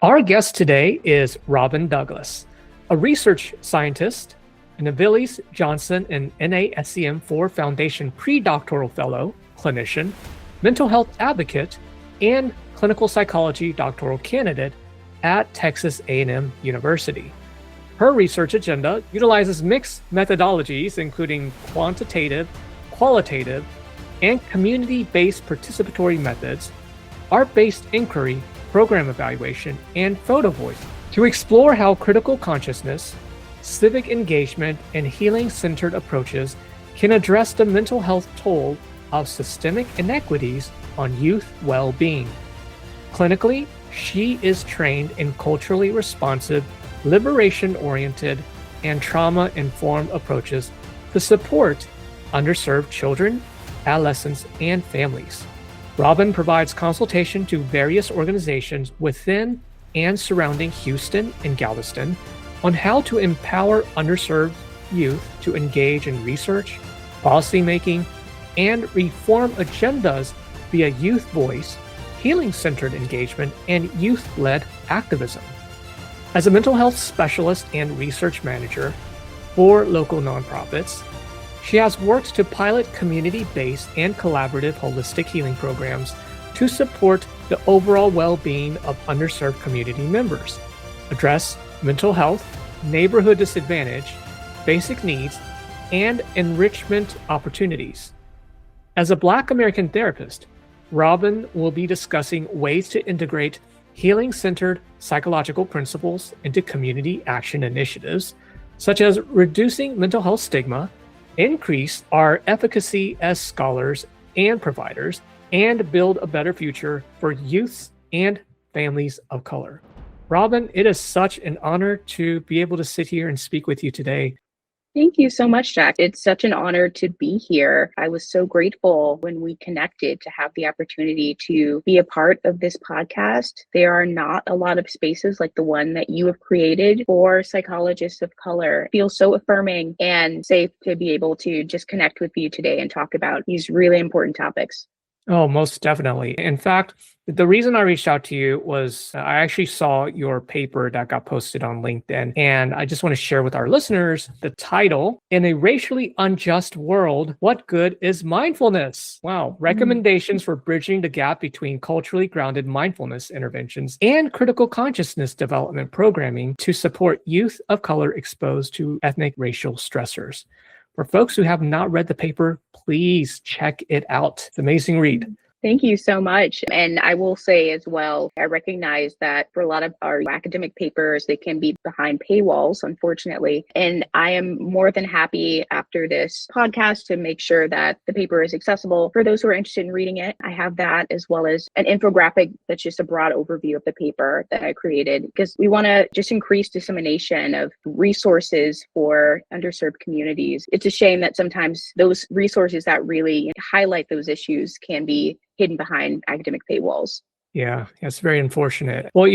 Our guest today is Robin Douglas, a research scientist, an Aviles Johnson and NASCM4 Foundation pre-doctoral fellow, clinician, mental health advocate, and clinical psychology doctoral candidate at Texas A&M University. Her research agenda utilizes mixed methodologies, including quantitative, qualitative, and community-based participatory methods, art-based inquiry, program evaluation, and photo voice to explore how critical consciousness, civic engagement, and healing-centered approaches can address the mental health toll of systemic inequities on youth well-being. Clinically, she is trained in culturally responsive, liberation-oriented, and trauma-informed approaches to support underserved children, adolescents, and families. Robin provides consultation to various organizations within and surrounding Houston and Galveston on how to empower underserved youth to engage in research, policymaking, and reform agendas via youth voice, healing-centered engagement, and youth-led activism. As a mental health specialist and research manager for local nonprofits, she has worked to pilot community-based and collaborative holistic healing programs to support the overall well-being of underserved community members, address mental health, neighborhood disadvantage, basic needs, and enrichment opportunities. As a Black American therapist, Robin will be discussing ways to integrate healing-centered psychological principles into community action initiatives, such as reducing mental health stigma, increase our efficacy as scholars and providers, and build a better future for youths and families of color. Robin, it is such an honor to be able to sit here and speak with you today. Thank you so much, Jack. It's such an honor to be here. I was so grateful when we connected to have the opportunity to be a part of this podcast. There are not a lot of spaces like the one that you have created for psychologists of color. It feels so affirming and safe to be able to just connect with you today and talk about these really important topics. Oh, most definitely. In fact, the reason I reached out to you was I actually saw your paper that got posted on LinkedIn, and I just want to share with our listeners the title, In a Racially Unjust World, What Good is Mindfulness? Wow. Recommendations for bridging the gap between culturally grounded mindfulness interventions and critical consciousness development programming to support youth of color exposed to ethnic racial stressors. For folks who have not read the paper, please check it out. It's an amazing read. Thank you so much. And I will say as well, I recognize that for a lot of our academic papers, they can be behind paywalls, unfortunately. And I am more than happy after this podcast to make sure that the paper is accessible for those who are interested in reading it. I have that as well as an infographic that's just a broad overview of the paper that I created, because we want to just increase dissemination of resources for underserved communities. It's a shame that sometimes those resources that really highlight those issues can be hidden behind academic paywalls. Yeah, it's very unfortunate. Well,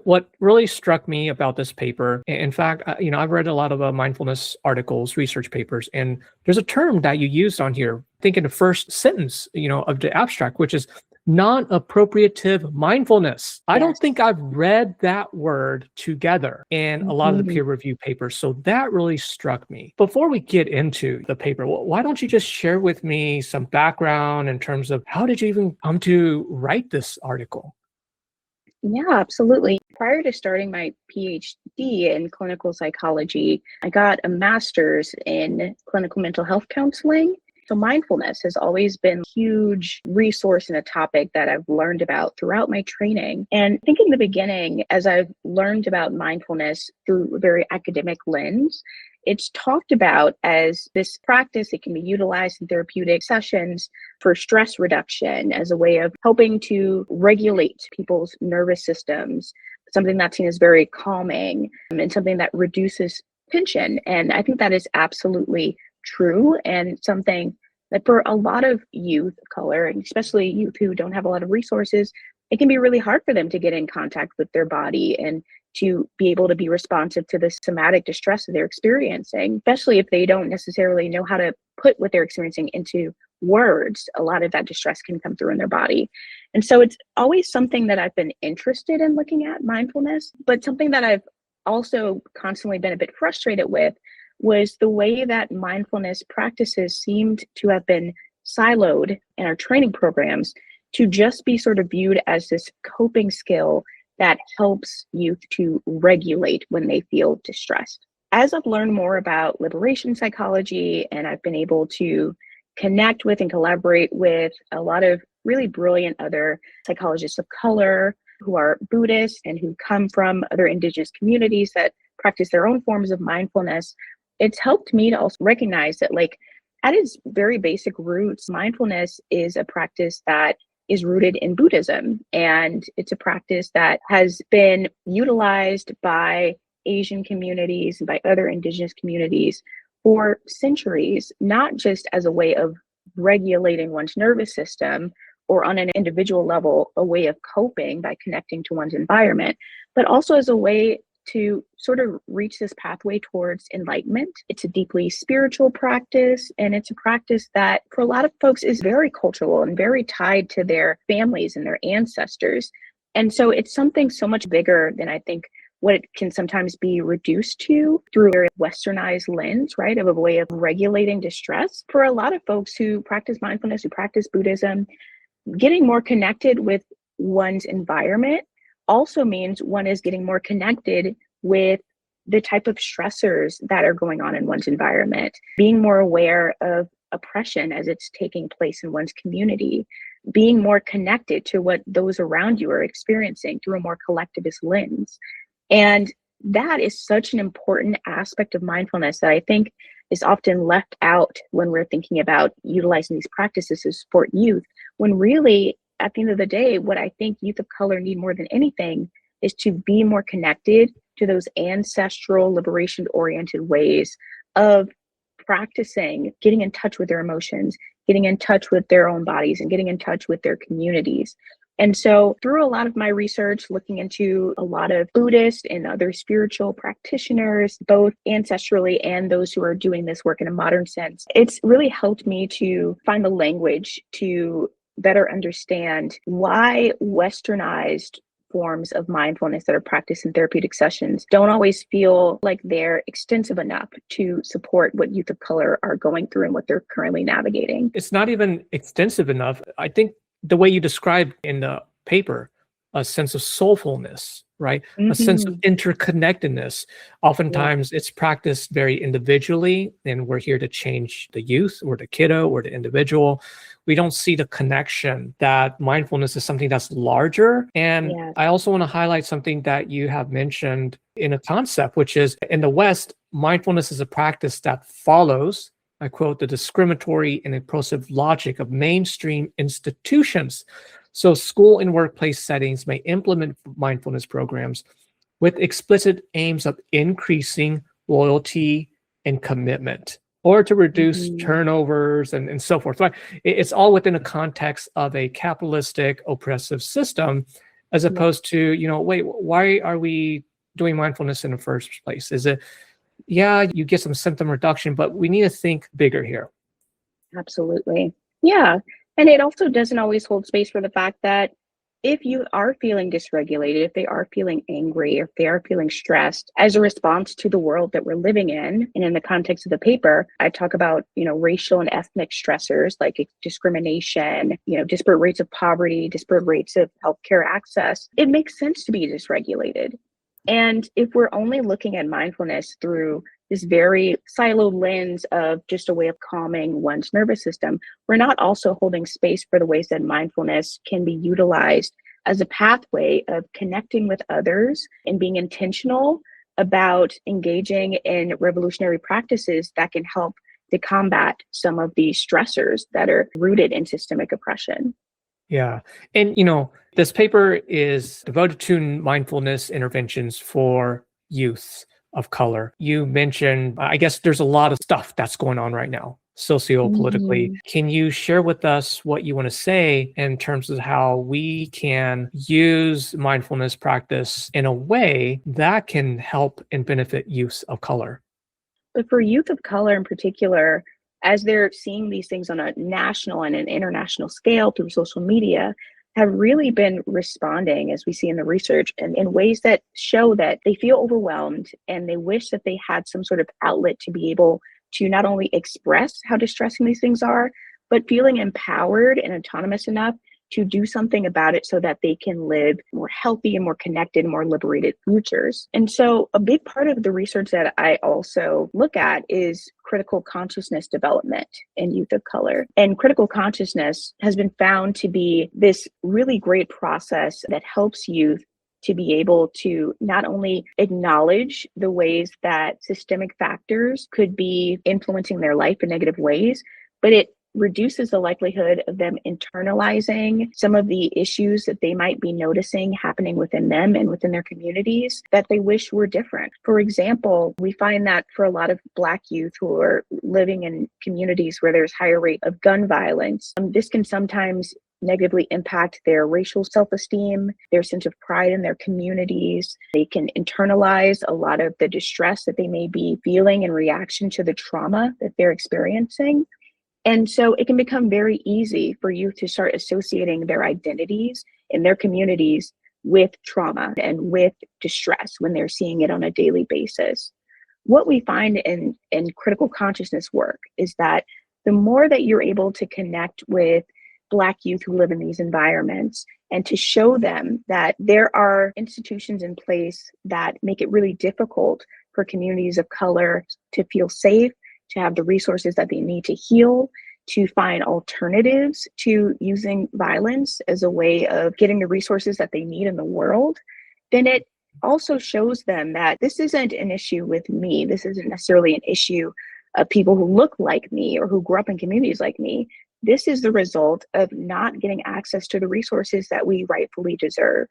what really struck me about this paper, in fact, I've read a lot of mindfulness articles, research papers, and there's a term that you used on here. I think in the first sentence, of the abstract, which is non-appropriative mindfulness. I don't think I've read that word together in a lot of the peer review papers. So that really struck me. Before we get into the paper, why don't you just share with me some background in terms of how did you even come to write this article? Yeah, absolutely. Prior to starting my PhD in clinical psychology, I got a master's in clinical mental health counseling. So mindfulness has always been a huge resource and a topic that I've learned about throughout my training. And I think in the beginning, as I've learned about mindfulness through a very academic lens, it's talked about as this practice. It can be utilized in therapeutic sessions for stress reduction as a way of helping to regulate people's nervous systems, something that's seen as very calming and something that reduces tension. And I think that is absolutely true, and something that for a lot of youth of color, and especially youth who don't have a lot of resources, it can be really hard for them to get in contact with their body and to be able to be responsive to the somatic distress that they're experiencing, especially if they don't necessarily know how to put what they're experiencing into words, a lot of that distress can come through in their body. And so it's always something that I've been interested in looking at, mindfulness, but something that I've also constantly been a bit frustrated with was the way that mindfulness practices seemed to have been siloed in our training programs to just be sort of viewed as this coping skill that helps youth to regulate when they feel distressed. As I've learned more about liberation psychology and I've been able to connect with and collaborate with a lot of really brilliant other psychologists of color who are Buddhist and who come from other indigenous communities that practice their own forms of mindfulness, it's helped me to also recognize that, like, at its very basic roots, mindfulness is a practice that is rooted in Buddhism. And it's a practice that has been utilized by Asian communities and by other indigenous communities for centuries, not just as a way of regulating one's nervous system or on an individual level, a way of coping by connecting to one's environment, but also as a way to sort of reach this pathway towards enlightenment. It's a deeply spiritual practice, and it's a practice that for a lot of folks is very cultural and very tied to their families and their ancestors. And so it's something so much bigger than I think what it can sometimes be reduced to through a Westernized lens, right, of a way of regulating distress. For a lot of folks who practice mindfulness, who practice Buddhism, getting more connected with one's environment also means one is getting more connected with the type of stressors that are going on in one's environment, being more aware of oppression as it's taking place in one's community, being more connected to what those around you are experiencing through a more collectivist lens. And that is such an important aspect of mindfulness that I think is often left out when we're thinking about utilizing these practices to support youth, when really, at the end of the day, what I think youth of color need more than anything is to be more connected to those ancestral, liberation-oriented ways of practicing, getting in touch with their emotions, getting in touch with their own bodies, and getting in touch with their communities. And so through a lot of my research, looking into a lot of Buddhist and other spiritual practitioners, both ancestrally and those who are doing this work in a modern sense, it's really helped me to find the language to better understand why Westernized forms of mindfulness that are practiced in therapeutic sessions don't always feel like they're extensive enough to support what youth of color are going through and what they're currently navigating. It's not even extensive enough. I think the way you described in the paper, a sense of soulfulness, right? A sense of interconnectedness. Oftentimes it's practiced very individually, and we're here to change the youth or the kiddo or the individual. We don't see the connection that mindfulness is something that's larger. And I also want to highlight something that you have mentioned in a concept, which is in the West, mindfulness is a practice that follows, I quote, the discriminatory and oppressive logic of mainstream institutions. So school and workplace settings may implement mindfulness programs with explicit aims of increasing loyalty and commitment, or to reduce turnovers and so forth. Right? It's all within a context of a capitalistic, oppressive system, as opposed to, wait, why are we doing mindfulness in the first place? Is it, you get some symptom reduction, but we need to think bigger here. Absolutely. Yeah. And it also doesn't always hold space for the fact that if you are feeling dysregulated, if they are feeling angry, if they are feeling stressed as a response to the world that we're living in, and in the context of the paper, I talk about, racial and ethnic stressors like discrimination, disparate rates of poverty, disparate rates of healthcare access. It makes sense to be dysregulated. And if we're only looking at mindfulness through this very siloed lens of just a way of calming one's nervous system, we're not also holding space for the ways that mindfulness can be utilized as a pathway of connecting with others and being intentional about engaging in revolutionary practices that can help to combat some of these stressors that are rooted in systemic oppression. Yeah. And, this paper is devoted to mindfulness interventions for youth of color. You mentioned, I guess there's a lot of stuff that's going on right now, socio-politically. Can you share with us what you want to say in terms of how we can use mindfulness practice in a way that can help and benefit youth of color? But for youth of color in particular, as they're seeing these things on a national and an international scale through social media, have really been responding, as we see in the research, and in ways that show that they feel overwhelmed and they wish that they had some sort of outlet to be able to not only express how distressing these things are, but feeling empowered and autonomous enough to do something about it so that they can live more healthy and more connected, more liberated futures. And so a big part of the research that I also look at is critical consciousness development in youth of color. And critical consciousness has been found to be this really great process that helps youth to be able to not only acknowledge the ways that systemic factors could be influencing their life in negative ways, but it reduces the likelihood of them internalizing some of the issues that they might be noticing happening within them and within their communities that they wish were different. For example, we find that for a lot of Black youth who are living in communities where there's higher rate of gun violence, this can sometimes negatively impact their racial self-esteem, their sense of pride in their communities. They can internalize a lot of the distress that they may be feeling in reaction to the trauma that they're experiencing. And so it can become very easy for youth to start associating their identities in their communities with trauma and with distress when they're seeing it on a daily basis. What we find in critical consciousness work is that the more that you're able to connect with Black youth who live in these environments and to show them that there are institutions in place that make it really difficult for communities of color to feel safe, to have the resources that they need to heal, to find alternatives to using violence as a way of getting the resources that they need in the world, then it also shows them that this isn't an issue with me. This isn't necessarily an issue of people who look like me or who grew up in communities like me. This is the result of not getting access to the resources that we rightfully deserve.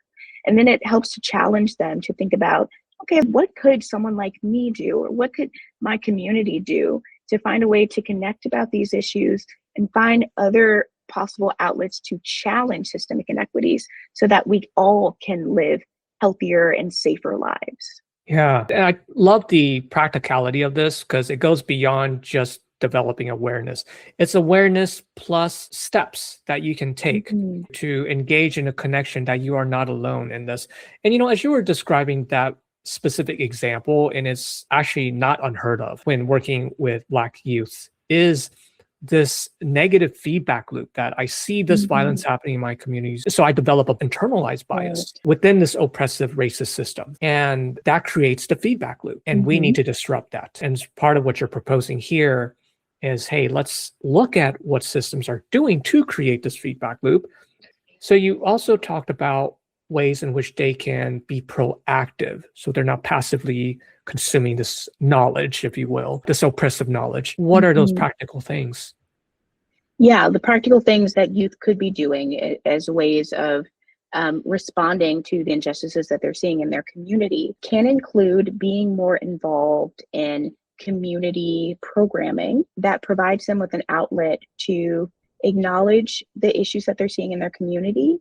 And then it helps to challenge them to think about, okay, what could someone like me do? Or what could my community do to find a way to connect about these issues and find other possible outlets to challenge systemic inequities so that we all can live healthier and safer lives? Yeah, and I love the practicality of this because it goes beyond just developing awareness. It's awareness plus steps that you can take to engage in a connection that you are not alone in this. And as you were describing that specific example, and it's actually not unheard of when working with Black youth, is this negative feedback loop that I see this violence happening in my communities. So I develop an internalized bias within this oppressive racist system. And that creates the feedback loop. And we need to disrupt that. And part of what you're proposing here is, hey, let's look at what systems are doing to create this feedback loop. So you also talked about ways in which they can be proactive. So they're not passively consuming this knowledge, if you will, this oppressive knowledge. What are those practical things? Yeah, the practical things that youth could be doing as ways of responding to the injustices that they're seeing in their community can include being more involved in community programming that provides them with an outlet to acknowledge the issues that they're seeing in their community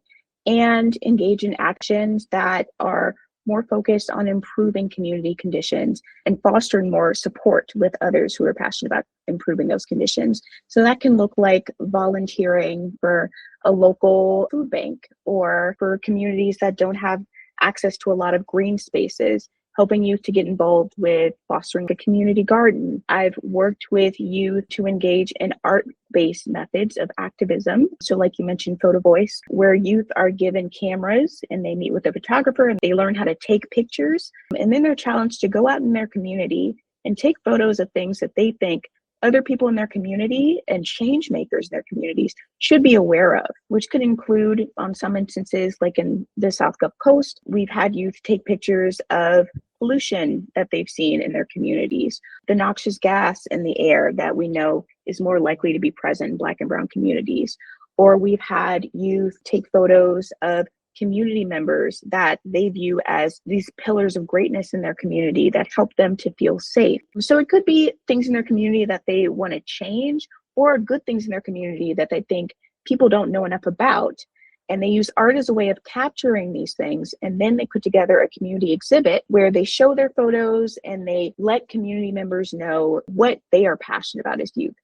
and engage in actions that are more focused on improving community conditions and fostering more support with others who are passionate about improving those conditions. So that can look like volunteering for a local food bank or for communities that don't have access to a lot of green spaces, helping youth to get involved with fostering a community garden. I've worked with youth to engage in art-based methods of activism. So like you mentioned, Photo Voice, where youth are given cameras and they meet with a photographer and they learn how to take pictures. And then they're challenged to go out in their community and take photos of things that they think other people in their community and change makers in their communities should be aware of, which could include, on some instances, like in the South Gulf Coast, we've had youth take pictures of pollution that they've seen in their communities, the noxious gas in the air that we know is more likely to be present in Black and Brown communities. Or we've had youth take photos of community members that they view as these pillars of greatness in their community that help them to feel safe. So it could be things in their community that they want to change, or good things in their community that they think people don't know enough about. And they use art as a way of capturing these things. And then they put together a community exhibit where they show their photos and they let community members know what they are passionate about as youth.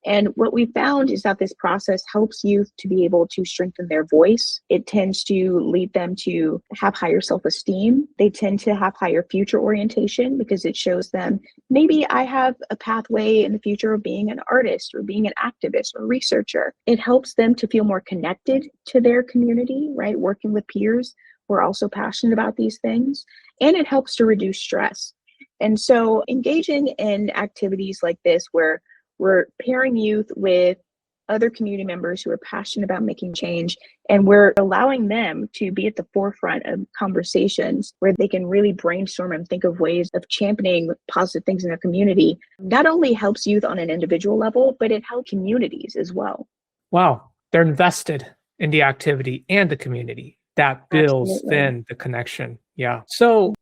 And what we found is that this process helps youth to be able to strengthen their voice. It tends to lead them to have higher self-esteem. They tend to have higher future orientation because it shows them, maybe I have a pathway in the future of being an artist or being an activist or researcher. It helps them to feel more connected to their community, right? Working with peers who are also passionate about these things. And it helps to reduce stress. And so engaging in activities like this, where we're pairing youth with other community members who are passionate about making change, and we're allowing them to be at the forefront of conversations where they can really brainstorm and think of ways of championing positive things in their community, not only helps youth on an individual level, but it helps communities as well. Wow. They're invested in the activity and the community. That builds Absolutely. then the connection. Yeah. So,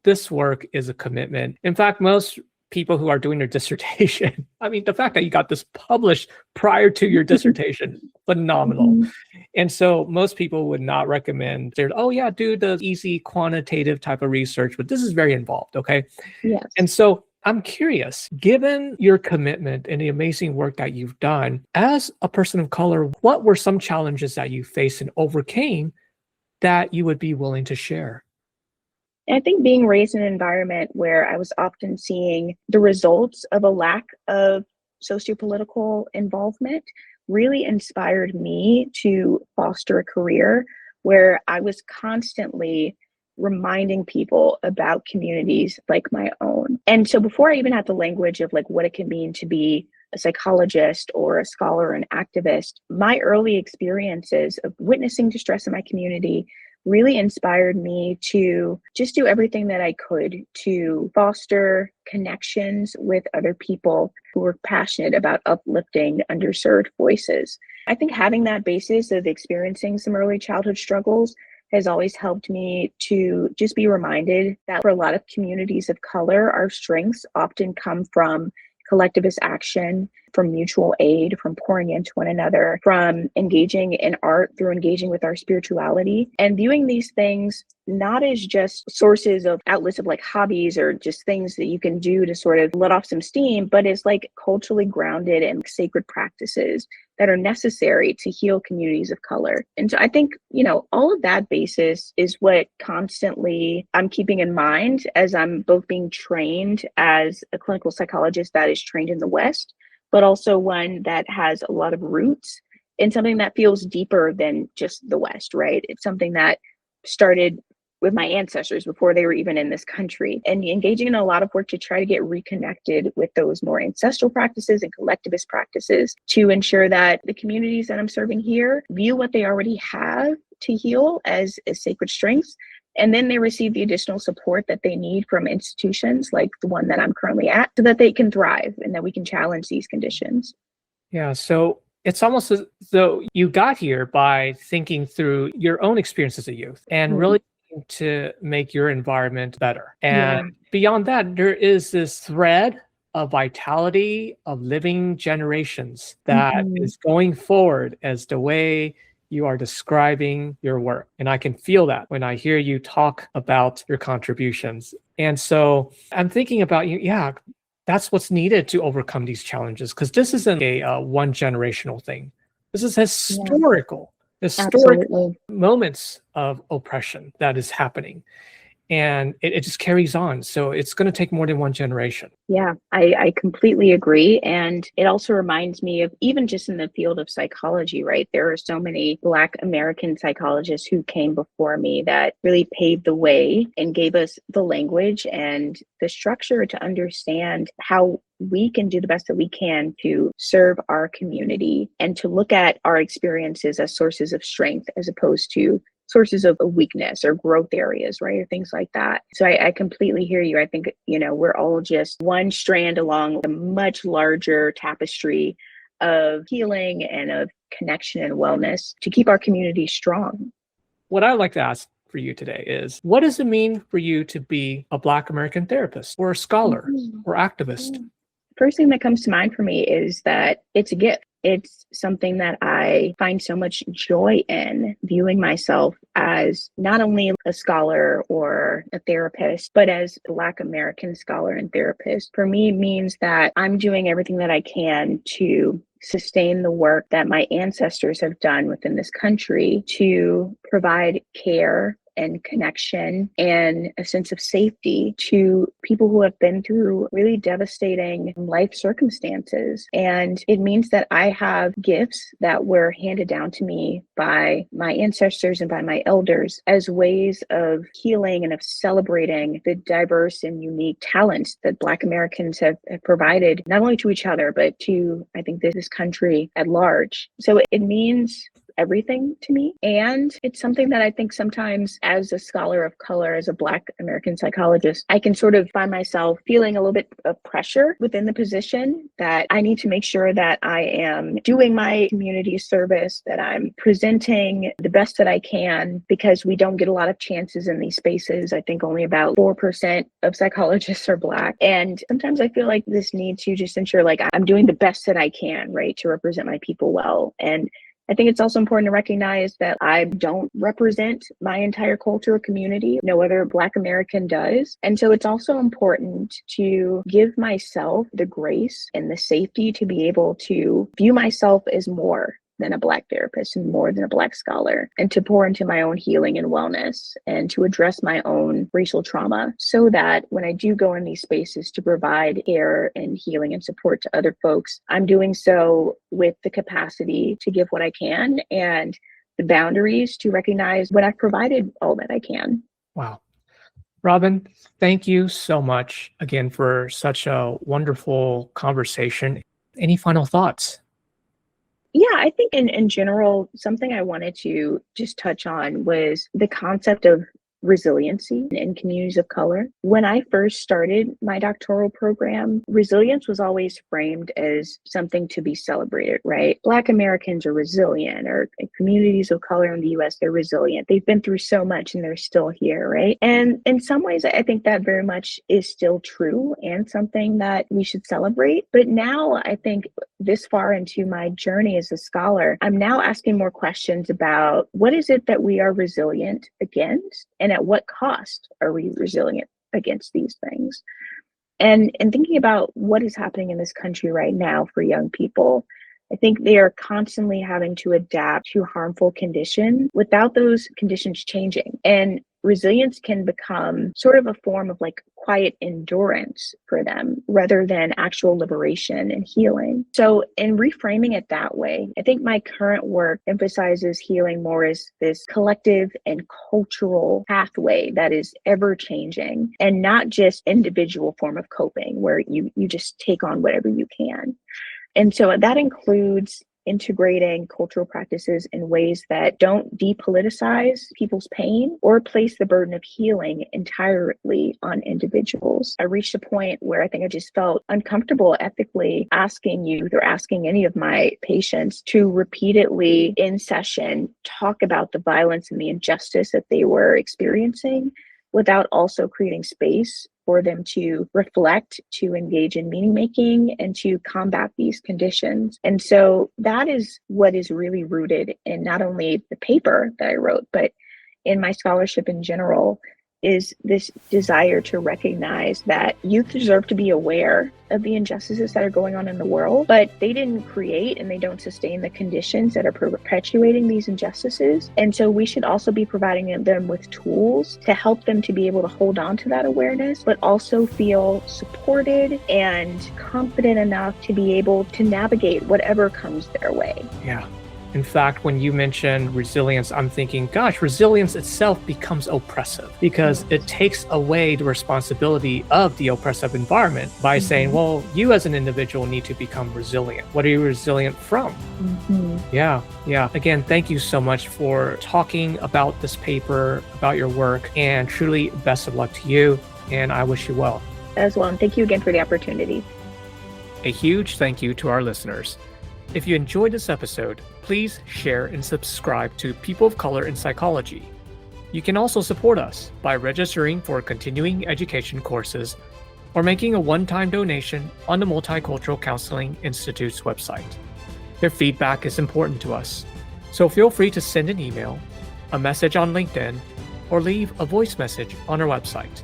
this work is a commitment. In fact, most people who are doing their dissertation, I mean, the fact that you got this published prior to your dissertation, phenomenal. Mhm. And so most people would not recommend, oh yeah, do the easy quantitative type of research, but this is very involved. Okay. Yes. And so I'm curious, given your commitment and the amazing work that you've done as a person of color, what were some challenges that you faced and overcame that you would be willing to share? And I think being raised in an environment where I was often seeing the results of a lack of sociopolitical involvement really inspired me to foster a career where I was constantly reminding people about communities like my own. And so before I even had the language of like what it can mean to be a psychologist or a scholar or an activist, my early experiences of witnessing distress in my community really inspired me to just do everything that I could to foster connections with other people who were passionate about uplifting underserved voices. I think having that basis of experiencing some early childhood struggles has always helped me to just be reminded that for a lot of communities of color, our strengths often come from collectivist action, from mutual aid, from pouring into one another, from engaging in art through engaging with our spirituality, and viewing these things not as just sources of outlets of like hobbies or just things that you can do to sort of let off some steam, but as like culturally grounded and sacred practices that are necessary to heal communities of color. And so I think, all of that basis is what constantly I'm keeping in mind as I'm both being trained as a clinical psychologist that is trained in the West, but also one that has a lot of roots in something that feels deeper than just the West, right? It's something that started with my ancestors before they were even in this country, and engaging in a lot of work to try to get reconnected with those more ancestral practices and collectivist practices to ensure that the communities that I'm serving here view what they already have to heal as sacred strengths. And then they receive the additional support that they need from institutions like the one that I'm currently at so that they can thrive and that we can challenge these conditions. Yeah. So it's almost as though you got here by thinking through your own experience as a youth and really to make your environment better. And beyond that, there is this thread of vitality of living generations that is going forward as the way you are describing your work. And I can feel that when I hear you talk about your contributions. And so I'm thinking about you, that's what's needed to overcome these challenges, because this isn't a one generational thing. This is historical Absolutely. moments of oppression that is happening. And it just carries on. So it's going to take more than one generation. Yeah, I completely agree. And it also reminds me of even just in the field of psychology, right? There are so many Black American psychologists who came before me that really paved the way and gave us the language and the structure to understand how we can do the best that we can to serve our community and to look at our experiences as sources of strength as opposed to sources of weakness or growth areas, right? Or things like that. So I completely hear you. I think, we're all just one strand along a much larger tapestry of healing and of connection and wellness to keep our community strong. What I'd like to ask for you today is, what does it mean for you to be a Black American therapist or a scholar or activist? First thing that comes to mind for me is that it's a gift. It's something that I find so much joy in, viewing myself as not only a scholar or a therapist, but as a Black American scholar and therapist. For me, it means that I'm doing everything that I can to sustain the work that my ancestors have done within this country to provide care and connection and a sense of safety to people who have been through really devastating life circumstances. And it means that I have gifts that were handed down to me by my ancestors and by my elders as ways of healing and of celebrating the diverse and unique talents that Black Americans have provided, not only to each other, but to, I think, this country at large. So it means everything to me. And it's something that I think sometimes as a scholar of color, as a Black American psychologist, I can sort of find myself feeling a little bit of pressure within the position that I need to make sure that I am doing my community service, that I'm presenting the best that I can, because we don't get a lot of chances in these spaces. I think only about 4% of psychologists are Black. And sometimes I feel like this need to just ensure like I'm doing the best that I can, right, to represent my people well. And I think it's also important to recognize that I don't represent my entire culture or community. No other Black American does. And so it's also important to give myself the grace and the safety to be able to view myself as more than a Black therapist and more than a Black scholar, and to pour into my own healing and wellness and to address my own racial trauma so that when I do go in these spaces to provide care and healing and support to other folks, I'm doing so with the capacity to give what I can and the boundaries to recognize when I've provided all that I can. Wow. Robin, thank you so much again for such a wonderful conversation. Any final thoughts? Yeah, I think in general, something I wanted to just touch on was the concept of resiliency in communities of color. When I first started my doctoral program, resilience was always framed as something to be celebrated, right? Black Americans are resilient, or communities of color in the US, they're resilient. They've been through so much and they're still here, right? And in some ways, I think that very much is still true and something that we should celebrate. But now I think this far into my journey as a scholar, I'm now asking more questions about what is it that we are resilient against, and at what cost are we resilient against these things? And thinking about what is happening in this country right now for young people, I think they are constantly having to adapt to harmful conditions without those conditions changing. And resilience can become sort of a form of like quiet endurance for them rather than actual liberation and healing. So in reframing it that way, I think my current work emphasizes healing more as this collective and cultural pathway that is ever changing and not just individual form of coping where you just take on whatever you can. And so that includes integrating cultural practices in ways that don't depoliticize people's pain or place the burden of healing entirely on individuals. I reached a point where I think I just felt uncomfortable ethically asking youth or asking any of my patients to repeatedly in session talk about the violence and the injustice that they were experiencing without also creating space for them to reflect, to engage in meaning making, and to combat these conditions. And so that is what is really rooted in not only the paper that I wrote, but in my scholarship in general, is this desire to recognize that youth deserve to be aware of the injustices that are going on in the world, but they didn't create and they don't sustain the conditions that are perpetuating these injustices. And so we should also be providing them with tools to help them to be able to hold on to that awareness, but also feel supported and confident enough to be able to navigate whatever comes their way. Yeah. In fact, when you mention resilience, I'm thinking, gosh, resilience itself becomes oppressive because it takes away the responsibility of the oppressive environment by saying, well, you as an individual need to become resilient. What are you resilient from? Yeah. Again, thank you so much for talking about this paper, about your work, and truly best of luck to you. And I wish you well. As well. And thank you again for the opportunity. A huge thank you to our listeners. If you enjoyed this episode, please share and subscribe to People of Color in Psychology. You can also support us by registering for continuing education courses or making a one-time donation on the Multicultural Counseling Institute's website. Your feedback is important to us, so feel free to send an email, a message on LinkedIn, or leave a voice message on our website.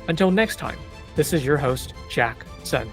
Until next time, this is your host, Jack Sun.